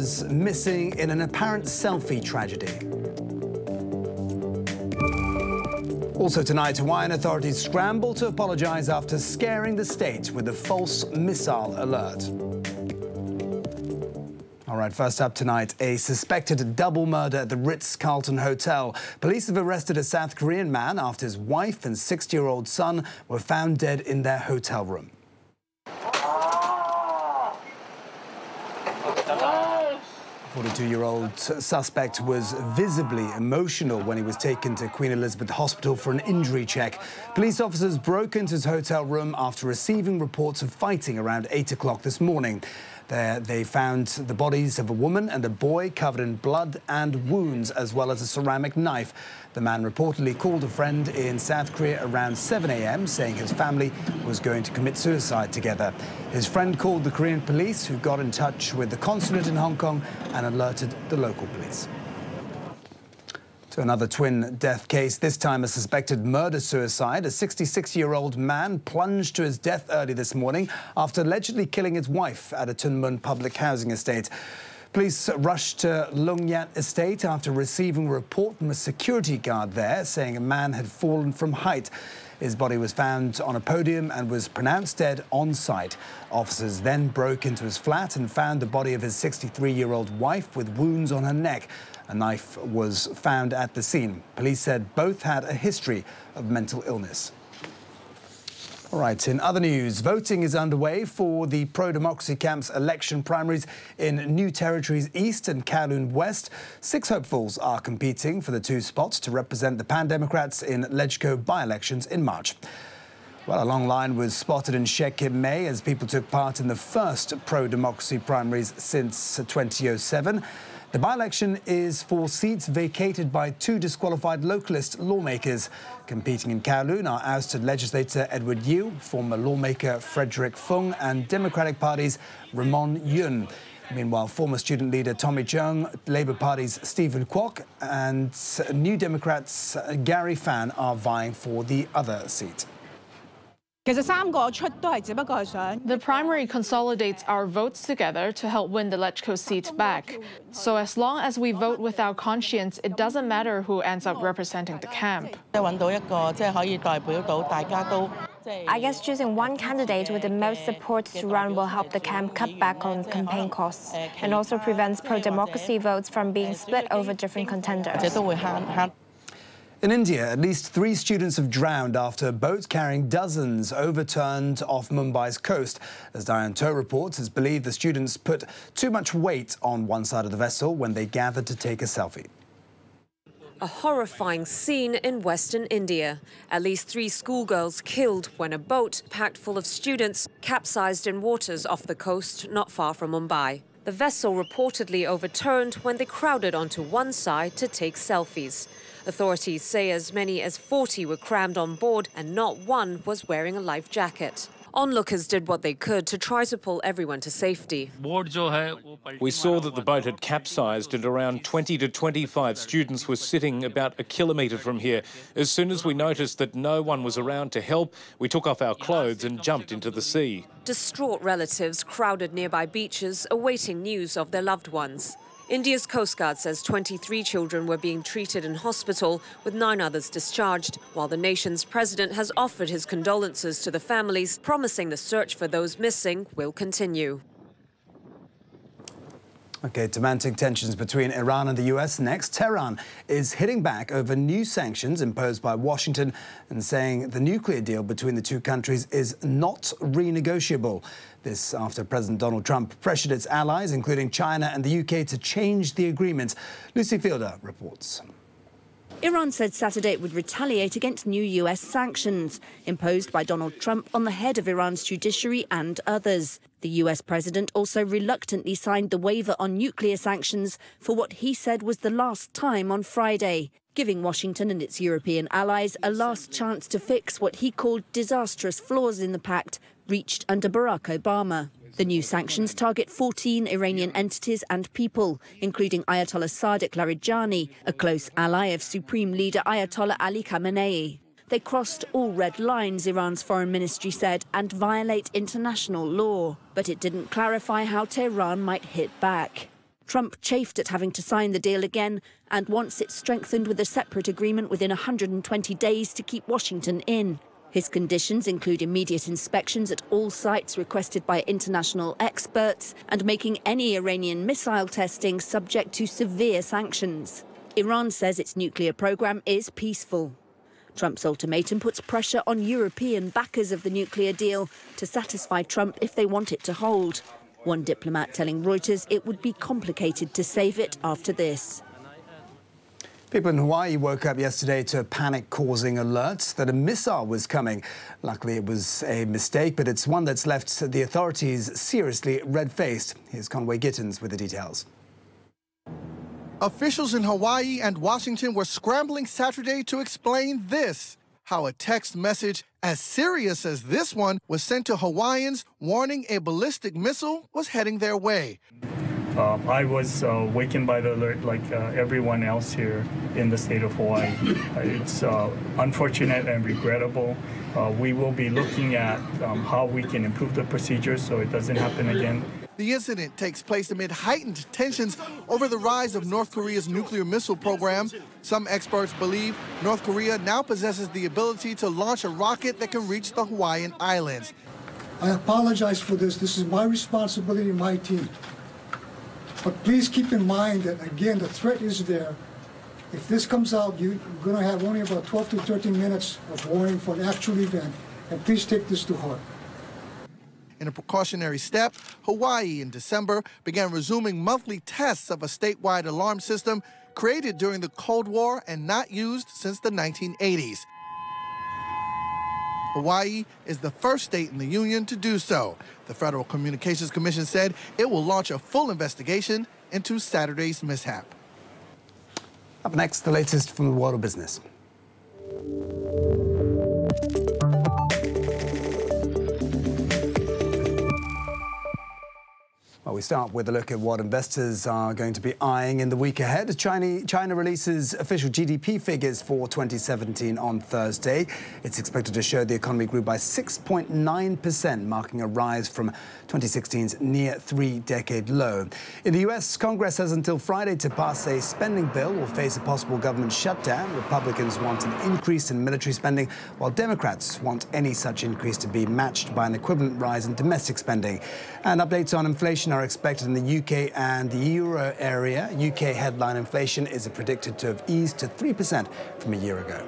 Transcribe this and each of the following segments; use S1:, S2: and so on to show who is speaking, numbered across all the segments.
S1: is missing in an apparent selfie tragedy. Also tonight, Hawaiian authorities scramble to apologize after scaring the state with a false missile alert. All right, first up tonight, a suspected double murder at the Ritz-Carlton Hotel. Police have arrested a South Korean man after his wife and 60-year-old son were found dead in their hotel room. 42-year-old suspect was visibly emotional when he was taken to Queen Elizabeth Hospital for an injury check. Police officers broke into his hotel room after receiving reports of fighting around 8 o'clock this morning. There, they found the bodies of a woman and a boy covered in blood and wounds, as well as a ceramic knife. The man reportedly called a friend in South Korea around 7 a.m., saying his family was going to commit suicide together. His friend called the Korean police, who got in touch with the consulate in Hong Kong and alerted the local police. To another twin death case, this time a suspected murder-suicide. A 66-year-old man plunged to his death early this morning after allegedly killing his wife at a Tuen Mun public housing estate. Police rushed to Lung Yat estate after receiving a report from a security guard there saying a man had fallen from height. His body was found on a podium and was pronounced dead on site. Officers then broke into his flat and found the body of his 63-year-old wife with wounds on her neck. A knife was found at the scene. Police said both had a history of mental illness. All right, in other news, voting is underway for the pro-democracy camp's election primaries in New Territories East and Kowloon West. 6 hopefuls are competing for the 2 spots to represent the Pan Democrats in Legco by-elections in March. Well, a long line was spotted in Shek Kim May as people took part in the first pro-democracy primaries since 2007. The by-election is for seats vacated by 2 disqualified localist lawmakers. Competing in Kowloon are ousted legislator Edward Yiu, former lawmaker Frederick Fung, and Democratic Party's Ramon Yun. Meanwhile, former student leader Tommy Chung, Labour Party's Stephen Kwok, and New Democrats Gary Fan are vying for the other seat.
S2: The primary consolidates our votes together to help win the Legco seat back. So as long as we vote with our conscience, it doesn't matter who ends up representing the camp.
S3: I guess choosing one candidate with the most support to run will help the camp cut back on campaign costs and also prevents pro-democracy votes from being split over different contenders.
S1: In India, at least 3 students have drowned after a boat carrying dozens overturned off Mumbai's coast. As Diane To reports, it's believed the students put too much weight on one side of the vessel when they gathered to take a selfie.
S4: A horrifying scene in Western India. At least 3 schoolgirls killed when a boat packed full of students capsized in waters off the coast not far from Mumbai. The vessel reportedly overturned when they crowded onto one side to take selfies. Authorities say as many as 40 were crammed on board and not one was wearing a life jacket. Onlookers did what they could to try to pull everyone to safety.
S5: We saw that the boat had capsized and around 20 to 25 students were sitting about a kilometre from here. As soon as we noticed that no one was around to help, we took off our clothes and jumped into the sea.
S4: Distraught relatives crowded nearby beaches awaiting news of their loved ones. India's Coast Guard says 23 children were being treated in hospital, with 9 others discharged, while the nation's president has offered his condolences to the families, promising the search for those missing will continue.
S1: OK, to mounting tensions between Iran and the US next. Tehran is hitting back over new sanctions imposed by Washington and saying the nuclear deal between the 2 countries is not renegotiable. This after President Donald Trump pressured its allies, including China and the UK, to change the agreement. Lucy Fielder reports.
S6: Iran said Saturday it would retaliate against new US sanctions imposed by Donald Trump on the head of Iran's judiciary and others. The US president also reluctantly signed the waiver on nuclear sanctions for what he said was the last time on Friday, giving Washington and its European allies a last chance to fix what he called disastrous flaws in the pact reached under Barack Obama. The new sanctions target 14 Iranian entities and people, including Ayatollah Sadiq Larijani, a close ally of Supreme Leader Ayatollah Ali Khamenei. They crossed all red lines, Iran's foreign ministry said, and violate international law. But it didn't clarify how Tehran might hit back. Trump chafed at having to sign the deal again and wants it strengthened with a separate agreement within 120 days to keep Washington in. His conditions include immediate inspections at all sites requested by international experts and making any Iranian missile testing subject to severe sanctions. Iran says its nuclear program is peaceful. Trump's ultimatum puts pressure on European backers of the nuclear deal to satisfy Trump if they want it to hold. One diplomat telling Reuters it would be complicated to save it after this.
S1: People in Hawaii woke up yesterday to panic-causing alerts that a missile was coming. Luckily, it was a mistake, but it's one that's left the authorities seriously red-faced. Here's Conway Gittins with the details.
S7: Officials in Hawaii and Washington were scrambling Saturday to explain this, how a text message as serious as this one was sent to Hawaiians warning a ballistic missile was heading their way.
S8: I was wakened by the alert like everyone else here in the state of Hawaii. It's unfortunate and regrettable. We will be looking at how we can improve the procedures so it doesn't happen again.
S7: The incident takes place amid heightened tensions over the rise of North Korea's nuclear missile program. Some experts believe North Korea now possesses the ability to launch a rocket that can reach the Hawaiian Islands.
S9: I apologize for this. This is my responsibility and my team. But please keep in mind that, again, the threat is there. If this comes out, you're going to have only about 12 to 13 minutes of warning for an actual event. And please take this to heart.
S7: In a precautionary step, Hawaii in December began resuming monthly tests of a statewide alarm system created during the Cold War and not used since the 1980s. Hawaii is the first state in the union to do so. The Federal Communications Commission said it will launch a full investigation into Saturday's mishap.
S1: Up next, the latest from the world of business. Well, we start with a look at what investors are going to be eyeing in the week ahead. China releases official GDP figures for 2017 on Thursday. It's expected to show the economy grew by 6.9%, marking a rise from 2016's near three-decade low. In the U.S., Congress has until Friday to pass a spending bill or face a possible government shutdown. Republicans want an increase in military spending, while Democrats want any such increase to be matched by an equivalent rise in domestic spending. And updates on inflation are expected in the UK and the euro area. UK headline inflation is predicted to have eased to 3% from a year ago.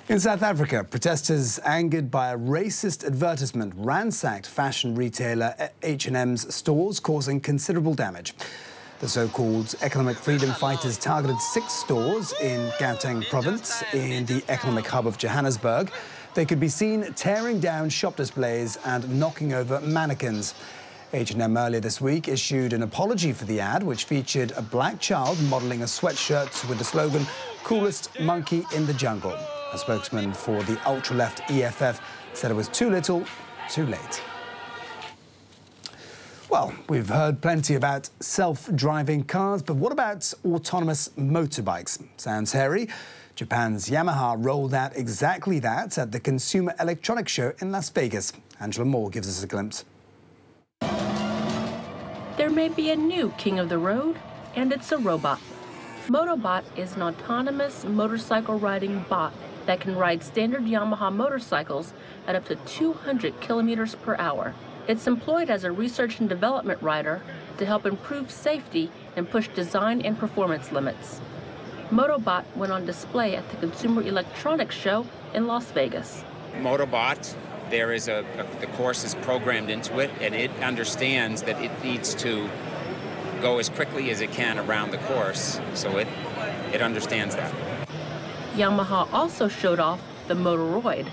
S1: In South Africa, protesters angered by a racist advertisement ransacked fashion retailer H&M's stores, causing considerable damage. The so-called economic freedom fighters targeted 6 stores in Gauteng province in the economic hub of Johannesburg. They could be seen tearing down shop displays and knocking over mannequins. H&M earlier this week issued an apology for the ad, which featured a black child modelling a sweatshirt with the slogan, "Coolest monkey in the jungle." A spokesman for the ultra-left EFF said it was too little, too late. Well, we've heard plenty about self-driving cars, but what about autonomous motorbikes? Sounds hairy. Japan's Yamaha rolled out exactly that at the Consumer Electronics Show in Las Vegas. Angela Moore gives us a glimpse.
S10: There may be a new king of the road, and it's a robot. Motobot is an autonomous motorcycle riding bot that can ride standard Yamaha motorcycles at up to 200 kilometers per hour. It's employed as a research and development rider to help improve safety and push design and performance limits. Motobot went on display at the Consumer Electronics Show in Las Vegas.
S11: Motobot, the course is programmed into it, and it understands that it needs to go as quickly as it can around the course, so it understands that.
S10: Yamaha also showed off the Motoroid,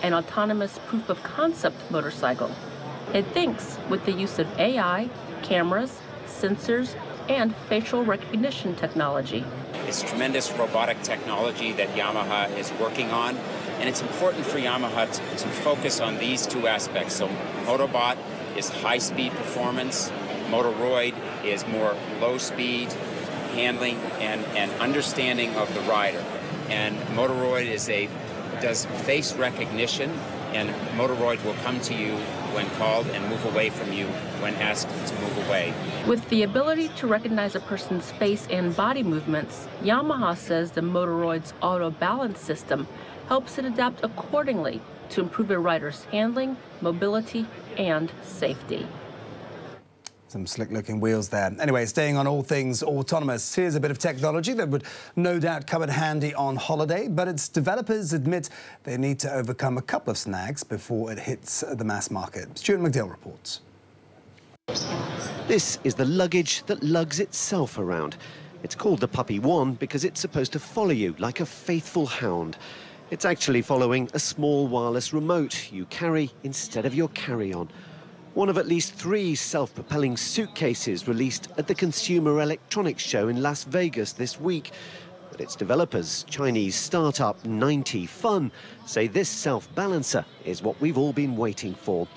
S10: an autonomous proof-of-concept motorcycle. It thinks with the use of AI, cameras, sensors, and facial recognition technology.
S11: It's tremendous robotic technology that Yamaha is working on, and it's important for Yamaha to focus on these 2 aspects. So Motobot is high-speed performance, Motoroid is more low-speed handling and understanding of the rider. And Motoroid does face recognition, and Motoroid will come to you when called and move away from you when asked to move away.
S10: With the ability to recognize a person's face and body movements, Yamaha says the Motoroid's auto balance system helps it adapt accordingly to improve a rider's handling, mobility, and safety.
S1: Some slick-looking wheels there. Anyway, staying on all things autonomous, here's a bit of technology that would no doubt come in handy on holiday, but its developers admit they need to overcome a couple of snags before it hits the mass market. Stuart McDill reports.
S12: This is the luggage that lugs itself around. It's called the Puppy One because it's supposed to follow you like a faithful hound. It's actually following a small wireless remote you carry instead of your carry-on. One of at least 3 self-propelling suitcases released at the Consumer Electronics Show in Las Vegas this week. But its developers, Chinese startup 90 Fun, say this self-balancer is what we've all been waiting for.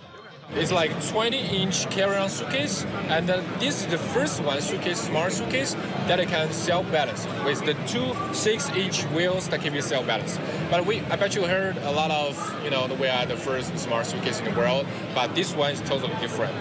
S13: It's like 20-inch carry-on suitcase, and this is the first one suitcase, smart suitcase, that it can self-balance with the 2 6-inch wheels that can be self-balance. But I bet you heard a lot of, we are the first smart suitcase in the world, but this one is totally different.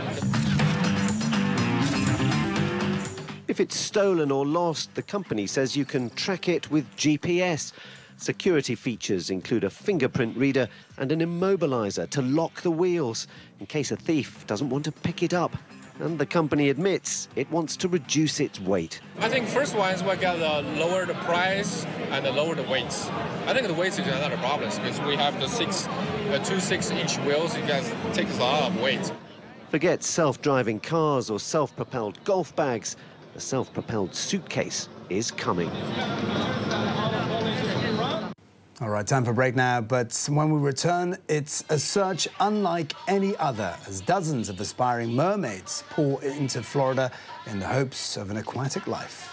S12: If it's stolen or lost, the company says you can track it with GPS. Security features include a fingerprint reader and an immobilizer to lock the wheels in case a thief doesn't want to pick it up. And the company admits it wants to reduce its weight.
S13: I think first one is we got to lower the price and lower the weights. I think the weights is another problem because we have the 2 6-inch wheels. It takes a lot of weight.
S12: Forget self-driving cars or self-propelled golf bags. The self-propelled suitcase is coming.
S1: All right, time for a break now, but when we return, it's a search unlike any other as dozens of aspiring mermaids pour into Florida in the hopes of an aquatic life.